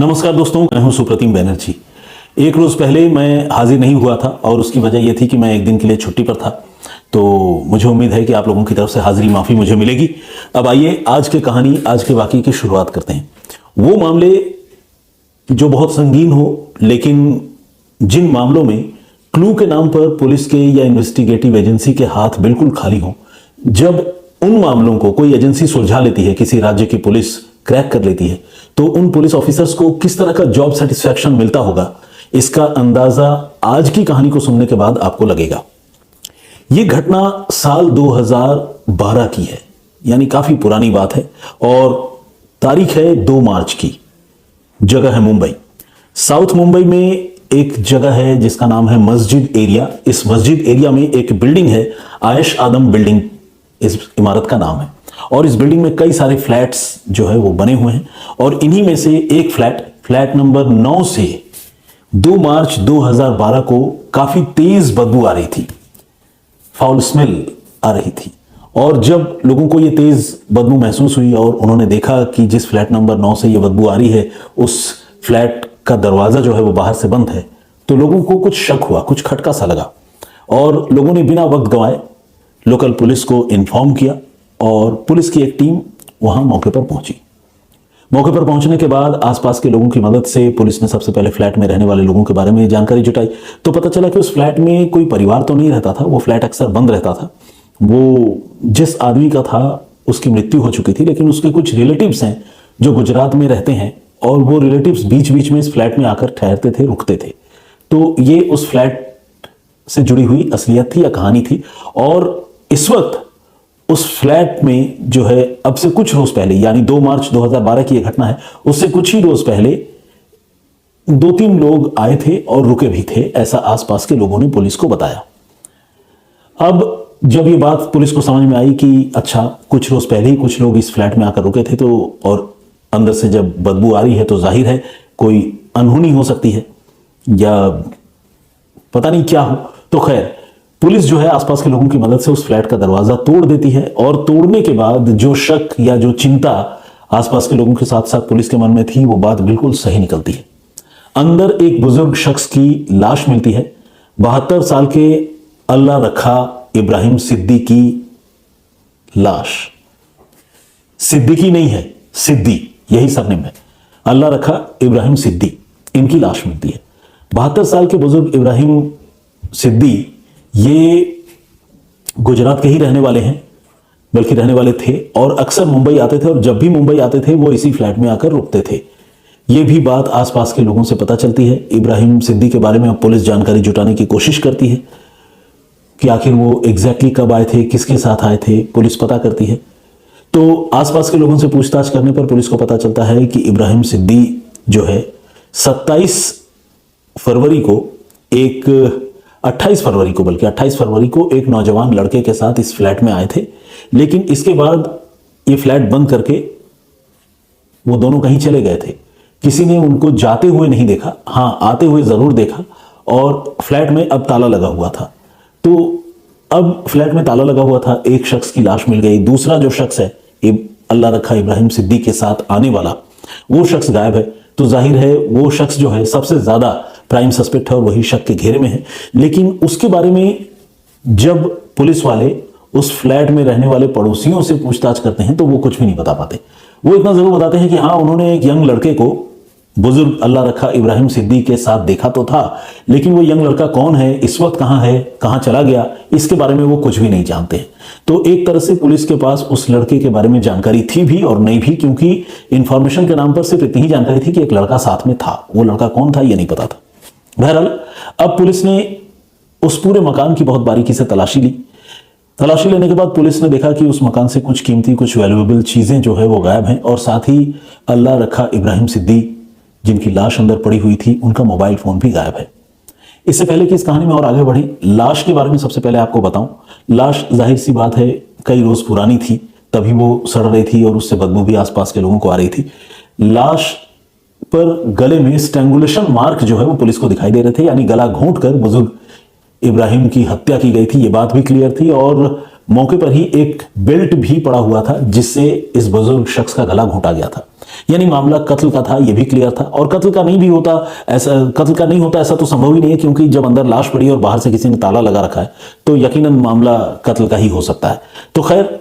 नमस्कार दोस्तों, मैं हूं सुप्रतिम बैनर्जी। एक रोज पहले मैं हाजिर नहीं हुआ था और उसकी वजह यह थी कि मैं एक दिन के लिए छुट्टी पर था। तो मुझे उम्मीद है कि आप लोगों की तरफ से हाजिरी माफी मुझे मिलेगी। अब आइए आज की कहानी, आज के वाकये की शुरुआत करते हैं। वो मामले जो बहुत संगीन हो, लेकिन जिन मामलों में क्लू के नाम पर पुलिस के या इन्वेस्टिगेटिव एजेंसी के हाथ बिल्कुल खाली हों, जब उन मामलों को कोई एजेंसी सुलझा लेती है, किसी राज्य की पुलिस क्रैक कर लेती है, तो उन पुलिस ऑफिसर्स को किस तरह का जॉब सेटिस्फैक्शन मिलता होगा, इसका अंदाजा आज की कहानी को सुनने के बाद आपको लगेगा। यह घटना साल 2012 की है, यानी काफी पुरानी बात है, और तारीख है 2 मार्च की। जगह है मुंबई। साउथ मुंबई में एक जगह है जिसका नाम है मस्जिद एरिया। इस मस्जिद एरिया में एक बिल्डिंग है, आयश आदम बिल्डिंग इस इमारत का नाम है, और इस बिल्डिंग में कई सारे फ्लैट्स जो है वो बने हुए हैं। और इन्हीं में से एक फ्लैट नंबर 9 से 2 मार्च 2012 को काफी तेज बदबू आ रही थी, फाउल स्मेल आ रही थी। और जब लोगों को ये तेज बदबू महसूस हुई और उन्होंने देखा कि जिस फ्लैट नंबर 9 से ये बदबू आ रही है, उस फ्लैट का दरवाजा जो है वो बाहर से बंद है, तो लोगों को कुछ शक हुआ, कुछ खटका सा लगा, और लोगों ने बिना वक्त गंवाए लोकल पुलिस को इन्फॉर्म किया और पुलिस की एक टीम वहां मौके पर पहुंची। मौके पर पहुंचने के बाद आसपास के लोगों की मदद से पुलिस ने सबसे पहले फ्लैट में रहने वाले लोगों के बारे में जानकारी जुटाई। तो पता चला कि उस फ्लैट में कोई परिवार तो नहीं रहता था, वो फ्लैट अक्सर बंद रहता था। वो जिस आदमी का था उसकी मृत्यु हो चुकी थी, लेकिन उसके कुछ रिलेटिव्स हैं जो गुजरात में रहते हैं, और वो रिलेटिव्स बीच बीच में इस फ्लैट में आकर ठहरते थे, रुकते थे। तो ये उस फ्लैट से जुड़ी हुई असलियत थी या कहानी थी। और इस वक्त उस फ्लैट में जो है, अब से कुछ रोज पहले, यानी 2 मार्च 2012 की यह घटना है, उससे कुछ ही रोज पहले 2-3 लोग आए थे और रुके भी थे, ऐसा आसपास के लोगों ने पुलिस को बताया। अब जब ये बात पुलिस को समझ में आई कि अच्छा, कुछ रोज पहले ही कुछ लोग इस फ्लैट में आकर रुके थे, तो और अंदर से जब बदबू आ रही है तो जाहिर है कोई अनहोनी हो सकती है या पता नहीं क्या हो। तो खैर, पुलिस जो है आसपास के लोगों की मदद से उस फ्लैट का दरवाजा तोड़ देती है, और तोड़ने के बाद जो शक या जो चिंता आसपास के लोगों के साथ साथ पुलिस के मन में थी, वो बात बिल्कुल सही निकलती है। अंदर एक बुजुर्ग शख्स की लाश मिलती है, 72 साल के अल्लाह रखा इब्राहिम सिद्दीकी लाश। सिद्दीकी नहीं है, सिद्दी, यही सरनेम है। अल्लाह रखा इब्राहिम सिद्दी, इनकी लाश मिलती है। 72 साल के बुजुर्ग इब्राहिम सिद्दी ये गुजरात के ही रहने वाले हैं, बल्कि रहने वाले थे, और अक्सर मुंबई आते थे, और जब भी मुंबई आते थे वो इसी फ्लैट में आकर रुकते थे। ये भी बात आसपास के लोगों से पता चलती है। इब्राहिम सिद्दी के बारे में अब पुलिस जानकारी जुटाने की कोशिश करती है कि आखिर वो एग्जैक्टली कब आए थे, किसके साथ आए थे, पुलिस पता करती है। तो आसपास के लोगों से पूछताछ करने पर पुलिस को पता चलता है कि इब्राहिम सिद्दी जो है 28 फरवरी को बल्कि 28 फरवरी को एक नौजवान लड़के के साथ इस फ्लैट में आए थे, लेकिन इसके बाद ये फ्लैट बंद करके वो दोनों कहीं चले गए थे। किसी ने उनको जाते हुए नहीं देखा, हां आते हुए जरूर देखा, और फ्लैट में अब ताला लगा हुआ था। तो अब फ्लैट में ताला लगा हुआ था, एक शख्स की लाश मिल गई, दूसरा जो शख्स है अल्लाह रखा इब्राहिम सिद्दी के साथ आने वाला, वो शख्स गायब है। तो जाहिर है वो शख्स जो है सबसे ज्यादा प्राइम सस्पेक्ट है और वही शक के घेरे में है। लेकिन उसके बारे में जब पुलिस वाले उस फ्लैट में रहने वाले पड़ोसियों से पूछताछ करते हैं तो वो कुछ भी नहीं बता पाते। वो इतना जरूर बताते हैं कि हाँ, उन्होंने एक यंग लड़के को बुजुर्ग अल्लाह रखा इब्राहिम सिद्दी के साथ देखा तो था, लेकिन वो यंग लड़का कौन है, इस वक्त कहां है, कहां चला गया, इसके बारे में वो कुछ भी नहीं जानते हैं। तो एक तरह से पुलिस के पास उस लड़के के बारे में जानकारी थी भी और नहीं भी, क्योंकि इंफॉर्मेशन के नाम पर सिर्फ इतनी ही जानकारी थी कि एक लड़का साथ में था, वो लड़का कौन था ये नहीं पता था। बहरहाल अब पुलिस ने उस पूरे मकान की बहुत बारीकी से तलाशी ली। तलाशी लेने के बाद पुलिस ने देखा कि उस मकान से कुछ कीमती, कुछ वैल्यूएबल चीजें जो है वो गायब हैं, और साथ ही अल्लाह रखा इब्राहिम सिद्दी जिनकी लाश अंदर पड़ी हुई थी, उनका मोबाइल फोन भी गायब है। इससे पहले कि इस कहानी में और आगे बढ़ी, लाश के बारे में सबसे पहले आपको बताऊं। लाश जाहिर सी बात है कई रोज पुरानी थी, तभी वो सड़ रही थी और उससे बदबू भी आसपास के लोगों को आ रही थी। लाश पर गले में स्ट्रैंगुलेशन मार्क जो है वो पुलिस को दिखाई दे रहे थे, यानी गला घोंट कर बुजुर्ग इब्राहिम की हत्या की गई थी, ये बात भी क्लियर थी। और मौके पर ही एक बेल्ट भी पड़ा हुआ था जिससे इस बुजुर्ग शख्स का गला घोंटा गया था। यानी मामला कत्ल का था, यह भी क्लियर था। और कत्ल का नहीं होता ऐसा तो संभव ही नहीं है, क्योंकि जब अंदर लाश पड़ी और बाहर से किसी ने ताला लगा रखा है तो यकीनन मामला कत्ल का ही हो सकता है। तो खैर,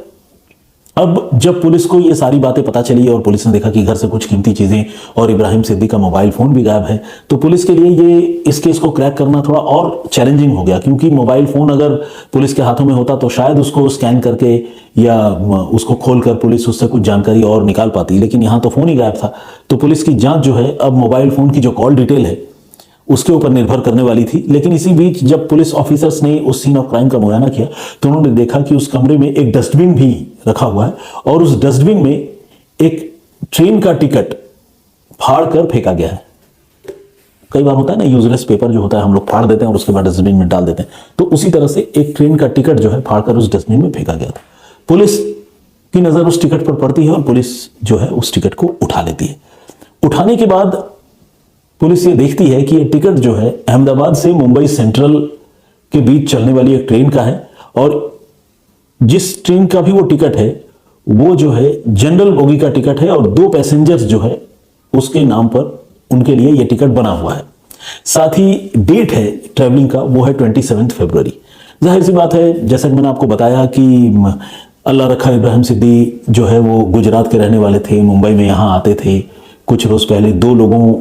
अब जब पुलिस को ये सारी बातें पता चली और पुलिस ने देखा कि घर से कुछ कीमती चीजें और इब्राहिम सिद्दीकी का मोबाइल फोन भी गायब है, तो पुलिस के लिए ये इस केस को क्रैक करना थोड़ा और चैलेंजिंग हो गया। क्योंकि मोबाइल फोन अगर पुलिस के हाथों में होता तो शायद उसको स्कैन करके या उसको खोलकर पुलिस उससे कुछ जानकारी और निकाल पाती, लेकिन यहां तो फोन ही गायब था। तो पुलिस की जांच जो है अब मोबाइल फोन की जो कॉल डिटेल है उसके ऊपर निर्भर करने वाली थी। लेकिन इसी बीच जब पुलिस ऑफिसर्स ने उस सीन ऑफ क्राइम का मुआयना किया तो उन्होंने देखा कि उस कमरे में एक डस्टबिन भी रखा हुआ है और उस डस्टबिन में एक ट्रेन का टिकट फाड़ कर फेंका गया है। कई बार होता है ना, यूजलेस पेपर जो होता है हम लोग फाड़ देते हैं और उसके बाद डस्टबिन में डाल देते हैं, तो उसी तरह से एक ट्रेन का टिकट जो है फाड़कर उस डस्टबिन में फेंका गया था। पुलिस की नजर उस टिकट पर पड़ती है और पुलिस जो है उस टिकट को उठा लेती है। उठाने के बाद पुलिस ये देखती है कि ये टिकट जो है अहमदाबाद से मुंबई सेंट्रल के बीच चलने वाली एक ट्रेन का है और जिस ट्रेन का भी वो टिकट है वो जो है जनरल बोगी का टिकट है और 2 पैसेंजर्स जो है उसके नाम पर उनके लिए ये टिकट बना हुआ है। साथ ही डेट है ट्रैवलिंग का वो है 27 फरवरी। जाहिर सी बात है, जैसा कि मैंने आपको बताया कि अल्लाह रखा इब्राहिम सिद्दीकी जो है वो गुजरात के रहने वाले थे, मुंबई में यहाँ आते थे। कुछ रोज पहले 2 लोगों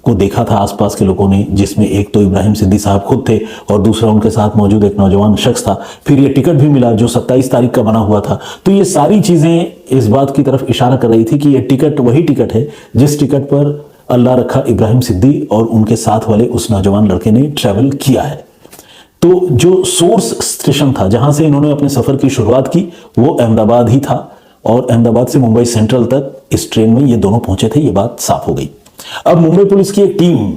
को देखा था आसपास के लोगों ने, जिसमें एक तो इब्राहिम सिद्दीकी साहब खुद थे और दूसरा उनके साथ मौजूद एक नौजवान शख्स था। फिर ये टिकट भी मिला जो 27 तारीख का बना हुआ था। तो ये सारी चीजें इस बात की तरफ इशारा कर रही थी कि ये टिकट वही टिकट है जिस टिकट पर अल्लाह रखा इब्राहिम सिद्दीकी और उनके साथ वाले उस नौजवान लड़के ने ट्रैवल किया है। तो जो सोर्स स्टेशन था जहां से इन्होंने अपने सफर की शुरुआत की वो अहमदाबाद ही था और अहमदाबाद से मुंबई सेंट्रल तक इस ट्रेन में ये दोनों पहुंचे थे। ये बात साफ हो गई। अब मुंबई पुलिस की एक टीम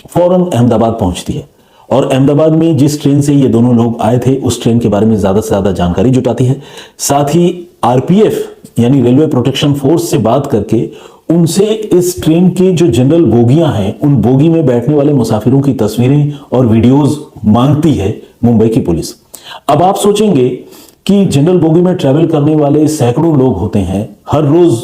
फौरन अहमदाबाद पहुंचती है और अहमदाबाद में जिस ट्रेन से ये दोनों लोग आए थे उस ट्रेन के बारे में ज्यादा से ज्यादा जानकारी जुटाती है। साथ ही आरपीएफ यानी रेलवे प्रोटेक्शन फोर्स से बात करके उनसे इस ट्रेन के जो जनरल बोगियां हैं उन बोगी में बैठने वाले मुसाफिरों की तस्वीरें और वीडियोस मांगती है मुंबई की पुलिस। अब आप सोचेंगे कि जनरल बोगी में ट्रेवल करने वाले सैकड़ों लोग होते हैं, हर रोज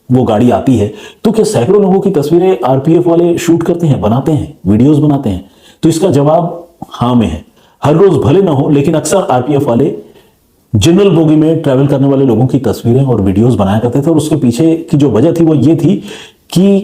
वो गाड़ी आती है, तो क्या सैकड़ों लोगों की तस्वीरें आरपीएफ वाले शूट करते हैं, बनाते हैं, वीडियोस बनाते हैं? तो इसका जवाब हाँ में है। हर रोज भले ना हो लेकिन अक्सर आरपीएफ वाले जनरल बोगी में ट्रैवल करने वाले लोगों की तस्वीरें और वीडियोस बनाया करते थे। और उसके पीछे की जो वजह थी वो ये थी कि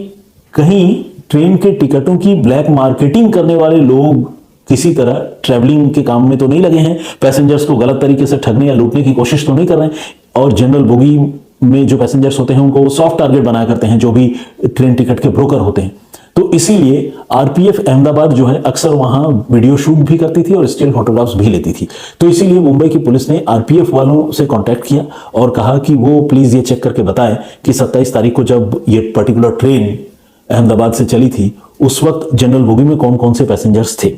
कहीं ट्रेन के टिकटों की ब्लैक मार्केटिंग करने वाले लोग किसी तरह ट्रैवलिंग के काम में तो नहीं लगे हैं, पैसेंजर्स को गलत तरीके से ठगने या लूटने की कोशिश तो नहीं कर रहे हैं। और जनरल बोगी में जो पैसेंजर्स होते हैं उनको सॉफ्ट टारगेट बनाया करते हैं जो भी ट्रेन टिकट के ब्रोकर होते हैं। तो इसीलिए आरपीएफ अहमदाबाद जो है अक्सर वहां वीडियो शूट भी करती थी और स्टिल फोटोग्राफ्स भी लेती थी। तो इसीलिए मुंबई की पुलिस ने आरपीएफ वालों से कांटेक्ट किया और कहा कि वो प्लीज ये चेक करके बताएं कि 27 तारीख को जब ये पर्टिकुलर ट्रेन अहमदाबाद से चली थी उस वक्त जनरल बोगी में कौन कौन से पैसेंजर्स थे।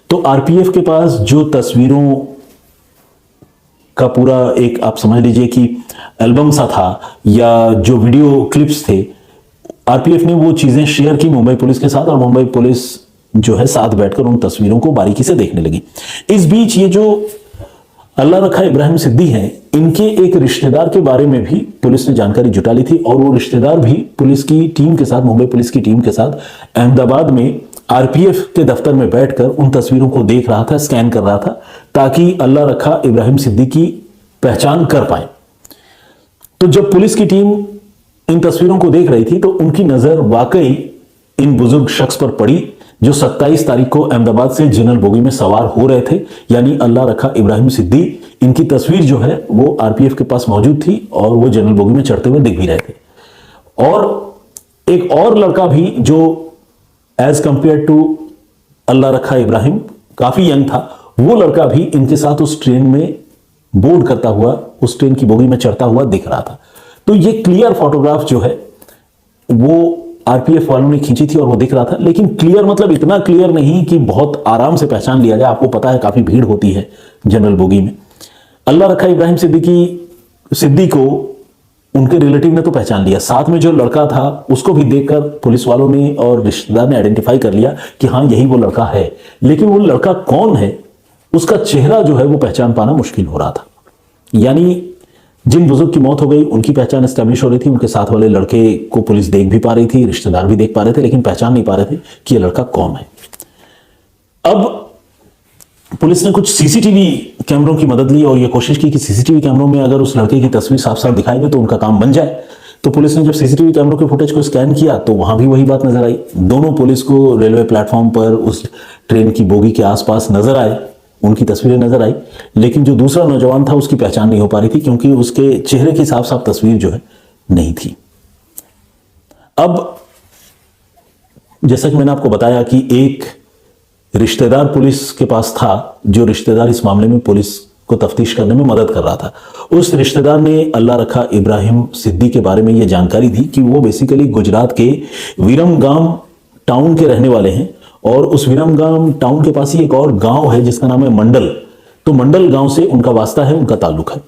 तो आरपीएफ के पास जो तस्वीरों का पूरा एक आप समझ लीजिए कि एल्बम सा था या जो वीडियो क्लिप्स थे, आरपीएफ ने वो चीजें शेयर की मुंबई पुलिस के साथ और मुंबई पुलिस जो है साथ बैठकर उन तस्वीरों को बारीकी से देखने लगी। इस बीच ये जो अल्लाह रखा इब्राहिम सिद्दीकी हैं, इनके एक रिश्तेदार के बारे में भी पुलिस ने जानकारी जुटा ली थी और वो रिश्तेदार भी पुलिस की टीम के साथ, मुंबई पुलिस की टीम के साथ अहमदाबाद में आरपीएफ के दफ्तर में बैठकर उन तस्वीरों को देख रहा था, स्कैन कर रहा था, ताकि अल्लाह रखा इब्राहिम सिद्दीकी की पहचान कर पाए। तो जब पुलिस की टीम इन तस्वीरों को देख रही थी तो उनकी नजर वाकई इन बुजुर्ग शख्स पर पड़ी जो 27 तारीख को अहमदाबाद से जनरल बोगी में सवार हो रहे थे, यानी अल्लाह रखा इब्राहिम सिद्दीकी। इनकी तस्वीर जो है वो आरपीएफ के पास मौजूद थी और वो जनरल बोगी में चढ़ते हुए दिख भी रहे थे। और एक और लड़का भी जो एज कंपेयर टू अल्लाह रखा इब्राहिम काफी यंग था, वो लड़का भी इनके साथ उस ट्रेन में बोर्ड करता हुआ, उस ट्रेन की बोगी में चढ़ता हुआ दिख रहा था। तो ये क्लियर फोटोग्राफ जो है वो आरपीएफ वालों ने खींची थी और वो दिख रहा था, लेकिन क्लियर मतलब इतना क्लियर नहीं कि बहुत आराम से पहचान लिया जाए। आपको पता है काफी भीड़ होती है जनरल बोगी में। अल्लाह रखा इब्राहिम सिद्दीकी को उनके रिलेटिव ने तो पहचान लिया, साथ में जो लड़का था उसको भी देखकर पुलिस वालों ने और रिश्तेदार ने आइडेंटिफाई कर लिया कि हाँ यही वो लड़का है। लेकिन वो लड़का कौन है उसका चेहरा जो है वो पहचान पाना मुश्किल हो रहा था। यानी जिन बुजुर्ग की मौत हो गई उनकी पहचान एस्टेब्लिश हो रही थी, उनके साथ वाले लड़के को पुलिस देख भी पा रही थी, रिश्तेदार भी देख पा रहे थे, लेकिन पहचान नहीं पा रहे थे कि यह लड़का कौन है। अब पुलिस ने कुछ सीसीटीवी कैमरों की मदद ली और यह कोशिश की कि सीसीटीवी कैमरों में अगर उस लड़के की तस्वीर साफ साफ दिखाई दे तो उनका काम बन जाए। तो पुलिस ने जब सीसीटीवी कैमरों के फुटेज को स्कैन किया तो वहां भी वही बात नजर आई। दोनों पुलिस को रेलवे प्लेटफॉर्म पर उस ट्रेन की बोगी के आसपास नजर आए, उनकी तस्वीरें नजर आई, लेकिन जो दूसरा नौजवान था उसकी पहचान नहीं हो पा रही थी क्योंकि उसके चेहरे की साफ साफ तस्वीर जो है नहीं थी। अब जैसा कि मैंने आपको बताया कि एक रिश्तेदार पुलिस के पास था, जो रिश्तेदार इस मामले में पुलिस को तफ्तीश करने में मदद कर रहा था। उस रिश्तेदार ने अल्लाह रखा इब्राहिम सिद्दी के बारे में यह जानकारी दी कि वो बेसिकली गुजरात के विरमगाम टाउन के रहने वाले हैं और उस विरमगाम टाउन के पास ही एक और गांव है जिसका नाम है मंडल। तो मंडल गांव से उनका वास्ता है, उनका ताल्लुक है।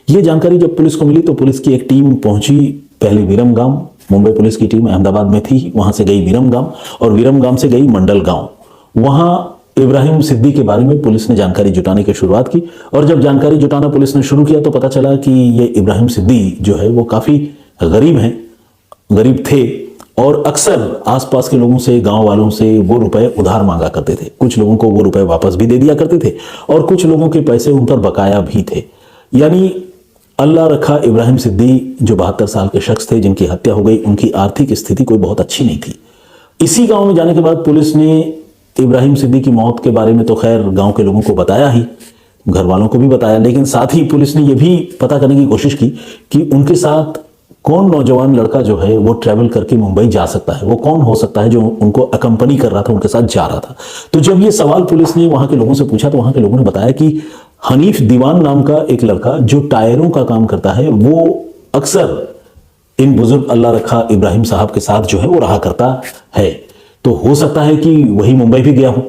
यह जानकारी जब पुलिस को मिली तो पुलिस की एक टीम पहुंची पहले विरमगाम। मुंबई पुलिस की टीम अहमदाबाद में थी, वहां से गई विरमगाम और विरमगाम से गई मंडल गांव। वहां इब्राहिम सिद्दी के बारे में पुलिस ने जानकारी जुटाने की शुरुआत की और जब जानकारी जुटाना पुलिस ने शुरू किया तो पता चला कि ये इब्राहिम सिद्दी जो है वो काफी गरीब थे और अक्सर आसपास के लोगों से, गांव वालों से वो रुपए उधार मांगा करते थे। कुछ लोगों को वो रुपए वापस भी दे दिया करते थे और कुछ लोगों के पैसे उन पर बकाया भी थे। यानी अल्लाह रखा इब्राहिम सिद्दी जो 72 साल के शख्स थे जिनकी हत्या हो गई, उनकी आर्थिक स्थिति कोई बहुत अच्छी नहीं थी। इसी गांव में जाने के बाद पुलिस ने इब्राहिम सिद्दी की मौत के बारे में तो खैर गांव के लोगों को बताया ही, घर वालों को भी बताया, लेकिन साथ ही पुलिस ने यह भी पता करने की कोशिश की कि उनके साथ कौन नौजवान लड़का जो है वो ट्रैवल करके मुंबई जा सकता है, वो कौन हो सकता है जो उनको अकंपनी कर रहा था, उनके साथ जा रहा था। तो जब ये सवाल पुलिस ने वहां के लोगों से पूछा तो वहां के लोगों ने बताया कि हनीफ दीवान नाम का एक लड़का जो टायरों का काम करता है वो अक्सर इन बुजुर्ग अल्लाह रखा इब्राहिम साहब के साथ जो है वो रहा करता है। तो हो सकता है कि वही मुंबई भी गया हो।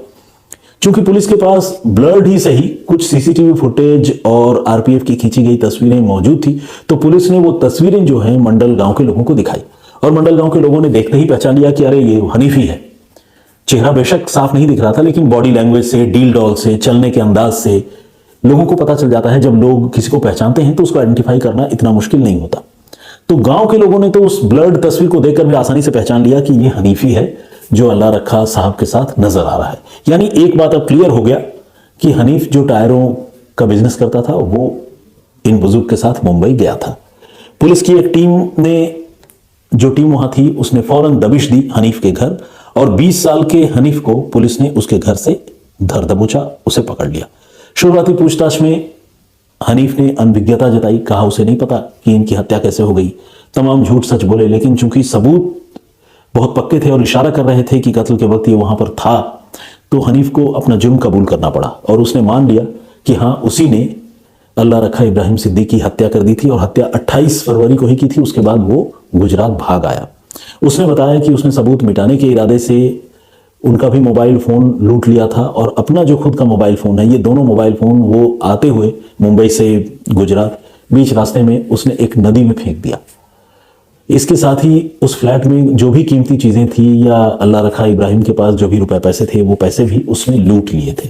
चूंकि पुलिस के पास ब्लर्ड ही सही कुछ सीसीटीवी फुटेज और आरपीएफ की खींची गई तस्वीरें मौजूद थी, तो पुलिस ने वो तस्वीरें जो है मंडल गांव के लोगों को दिखाई और मंडल गांव के लोगों ने देखते ही पहचान लिया कि अरे ये हनीफ ही है। चेहरा बेशक साफ नहीं दिख रहा था, लेकिन बॉडी लैंग्वेज से, डील डॉल से, चलने के अंदाज से लोगों को पता चल जाता है। जब लोग किसी को पहचानते हैं तो उसको आइडेंटिफाई करना इतना मुश्किल नहीं होता। तो गांव के लोगों ने तो उस ब्लर्ड तस्वीर को देखकर भी आसानी से पहचान लिया कि ये हनीफी है जो अल्लाह रखा साहब के साथ नजर आ रहा है। यानी एक बात अब क्लियर हो गया कि हनीफ जो टायरों का बिजनेस करता था वो इन बुजुर्ग के साथ मुंबई गया था। पुलिस की एक टीम ने, जो टीम वहां थी, उसने फौरन दबिश दी हनीफ के घर और 20 साल के हनीफ को पुलिस ने उसके घर से धर दबोचा, उसे पकड़ लिया। शुरुआती पूछताछ में हनीफ ने अनभिज्ञता जताई, कहा उसे नहीं पता कि इनकी हत्या कैसे हो गई। तमाम झूठ सच बोले, लेकिन चूंकि सबूत बहुत पक्के थे और इशारा कर रहे थे कि कत्ल के वक्त ये वहां पर था, तो हनीफ को अपना जुर्म कबूल करना पड़ा और उसने मान लिया कि हाँ, उसी ने अल्लाह रखा इब्राहिम सिद्दी की हत्या कर दी थी और हत्या 28 फरवरी को ही की थी। उसके बाद वो गुजरात भाग आया। उसने बताया कि उसने सबूत मिटाने के इरादे से उनका भी मोबाइल फोन लूट लिया था और अपना जो खुद का मोबाइल फोन है, ये दोनों मोबाइल फोन वो आते हुए मुंबई से गुजरात बीच रास्ते में उसने एक नदी में फेंक दिया। इसके साथ ही उस फ्लैट में जो भी कीमती चीजें थी या अल्लाह रखा इब्राहिम के पास जो भी रुपए पैसे थे वो पैसे भी उसने लूट लिए थे।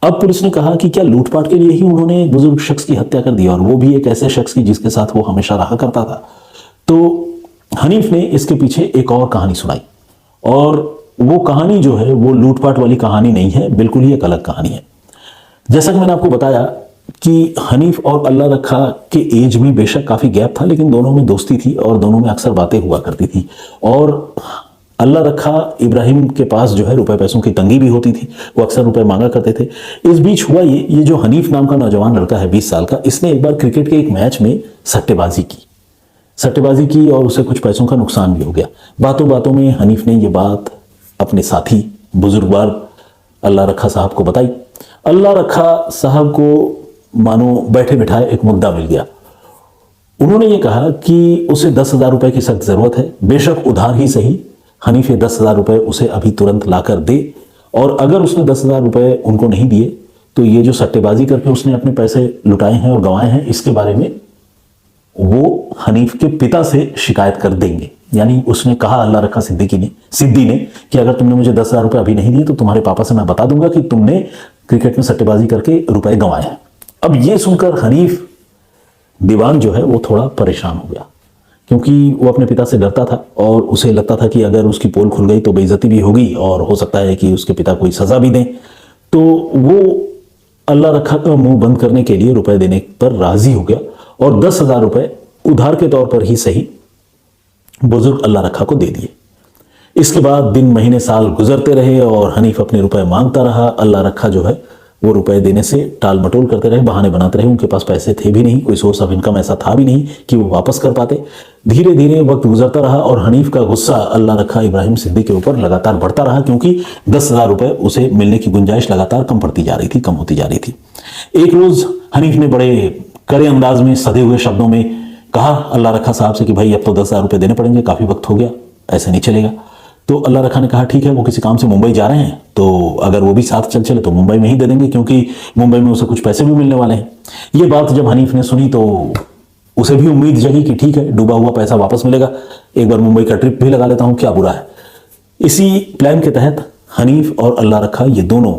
अब पुलिस ने कहा कि क्या लूटपाट के लिए ही उन्होंने एक बुजुर्ग शख्स की हत्या कर दी और वो भी एक ऐसे शख्स की जिसके साथ वो हमेशा रहा करता था। तो हनीफ ने इसके पीछे एक और कहानी सुनाई और वो कहानी जो है वो लूटपाट वाली कहानी नहीं है, बिल्कुल ही एक अलग कहानी है। जैसा कि मैंने आपको बताया कि हनीफ और अल्लाह रखा के एज में बेशक काफी गैप था, लेकिन दोनों में दोस्ती थी और दोनों में अक्सर बातें हुआ करती थी। और अल्लाह रखा इब्राहिम के पास जो है रुपए पैसों की तंगी भी होती थी, वो अक्सर रुपए मांगा करते थे। इस बीच हुआ ये जो हनीफ नाम का नौजवान लड़का है 20 साल का, इसने एक बार क्रिकेट के एक मैच में सट्टेबाजी की और उसे कुछ पैसों का नुकसान भी हो गया। बातों बातों में हनीफ ने ये बात अपने साथी बुजुर्गवार अल्लाह रखा साहब को बताई। अल्लाह रखा साहब को मानो बैठे बिठाए एक मुद्दा मिल गया। उन्होंने ये कहा कि उसे 10,000 रुपए की सख्त जरूरत है, बेशक उधार ही सही, हनीफ ये 10,000 रुपए उसे अभी तुरंत लाकर दे और अगर उसने 10,000 रुपए उनको नहीं दिए तो ये जो सट्टेबाजी करके उसने अपने पैसे लुटाए हैं और गंवाए हैं, इसके बारे में वो हनीफ के पिता से शिकायत कर देंगे। यानी उसने कहा अल्लाह रखा सिद्दी ने कि अगर तुमने मुझे 10,000 रुपए अभी नहीं दिए तो तुम्हारे पापा से मैं बता दूंगा कि तुमने क्रिकेट में सट्टेबाजी करके रुपए गंवाए हैं। अब ये सुनकर हनीफ दीवान जो है वो थोड़ा परेशान हो गया, क्योंकि वो अपने पिता से डरता था और उसे लगता था कि अगर उसकी पोल खुल गई तो बेइज्जती भी होगी और हो सकता है कि उसके पिता कोई सजा भी दें। तो वो अल्लाह रखा का मुंह बंद करने के लिए रुपए देने पर राजी हो गया और 10,000 रुपए उधार के तौर पर ही सही बुजुर्ग अल्लाह रखा को दे दिए। इसके बाद दिन महीने साल गुजरते रहे और हनीफ अपने रुपए मांगता रहा। अल्लाह रखा जो है वो रुपए देने से टाल मटोल करते रहे, बहाने बनाते रहे। उनके पास पैसे थे भी नहीं, कोई सोर्स ऑफ इनकम ऐसा था भी नहीं कि वो वापस कर पाते। धीरे धीरे वक्त गुजरता रहा और हनीफ का गुस्सा अल्लाह रखा इब्राहिम सिद्दीक के ऊपर लगातार बढ़ता रहा, क्योंकि 10,000 रुपए उसे मिलने की गुंजाइश लगातार कम पड़ती जा रही थी, कम होती जा रही थी। एक रोज हनीफ ने बड़े कड़े अंदाज में, सधे हुए शब्दों में कहा अल्लाह रखा साहब से कि भाई अब तो 10,000 रुपए देने पड़ेंगे, काफी वक्त हो गया, ऐसे नहीं चलेगा। तो अल्लाह रखा ने कहा ठीक है, वो किसी काम से मुंबई जा रहे हैं, तो अगर वो भी साथ चल चले तो मुंबई में ही दे देंगे, क्योंकि मुंबई में उसे कुछ पैसे भी मिलने वाले हैं। ये बात जब हनीफ ने सुनी तो उसे भी उम्मीद जगी कि ठीक है, डूबा हुआ पैसा वापस मिलेगा, एक बार मुंबई का ट्रिप भी लगा लेता हूं, क्या बुरा है। इसी प्लान के तहत हनीफ और अल्लाह रखा ये दोनों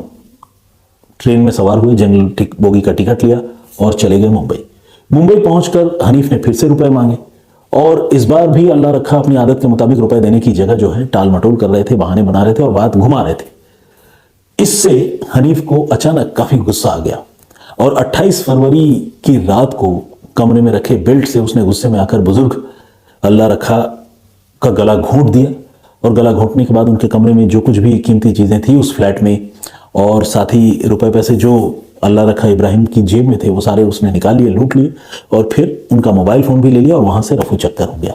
ट्रेन में सवार हुए, जनरल बोगी का टिकट लिया और चले गए मुंबई। मुंबई पहुंचकर हनीफ ने फिर से रुपए मांगे और इस बार भी अल्लाह रखा अपनी आदत के मुताबिक रुपए देने की जगह जो है टाल मटोल कर रहे थे, बहाने बना रहे थे और बात घुमा रहे थे। इससे हनीफ को अचानक काफी गुस्सा आ गया और 28 फरवरी की रात को कमरे में रखे बेल्ट से उसने गुस्से में आकर बुजुर्ग अल्लाह रखा का गला घोंट दिया और गला घोंटने के बाद उनके कमरे में जो कुछ भी कीमती चीजें थी उस फ्लैट में और साथ ही रुपए पैसे जो अल्लाह रखा इब्राहिम की जेब में थे वो सारे उसने निकाल लिए, लूट लिए और फिर उनका मोबाइल फोन भी ले लिया और वहां से रफू चक्कर हो गया।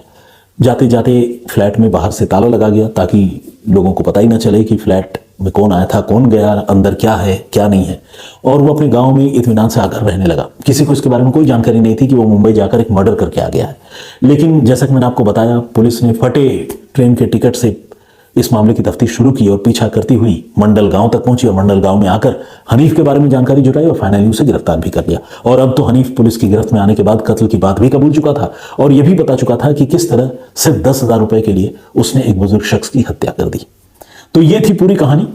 जाते जाते फ्लैट में बाहर से ताला लगा गया ताकि लोगों को पता ही ना चले कि फ्लैट में कौन आया था, कौन गया, अंदर क्या है क्या नहीं है। और वो अपने गांव में इत्मीनान से आकर रहने लगा। किसी को इसके बारे में कोई जानकारी नहीं थी कि वो मुंबई जाकर एक मर्डर करके आ गया है। लेकिन जैसा कि मैंने आपको बताया, पुलिस ने फटे ट्रेन के टिकट से इस मामले की तफ्तीश शुरू की और पीछा करती हुई मंडल गांव तक पहुंची और मंडल गांव में आकर हनीफ के बारे में जानकारी जुटाई और फाइनली उसे गिरफ्तार भी कर लिया। और अब तो हनीफ पुलिस की गिरफ्त में आने के बाद कत्ल की बात भी कबूल चुका था और यह भी बता चुका था कि किस तरह सिर्फ 10,000 रुपए के लिए उसने एक बुजुर्ग शख्स की हत्या कर दी। तो ये थी पूरी कहानी।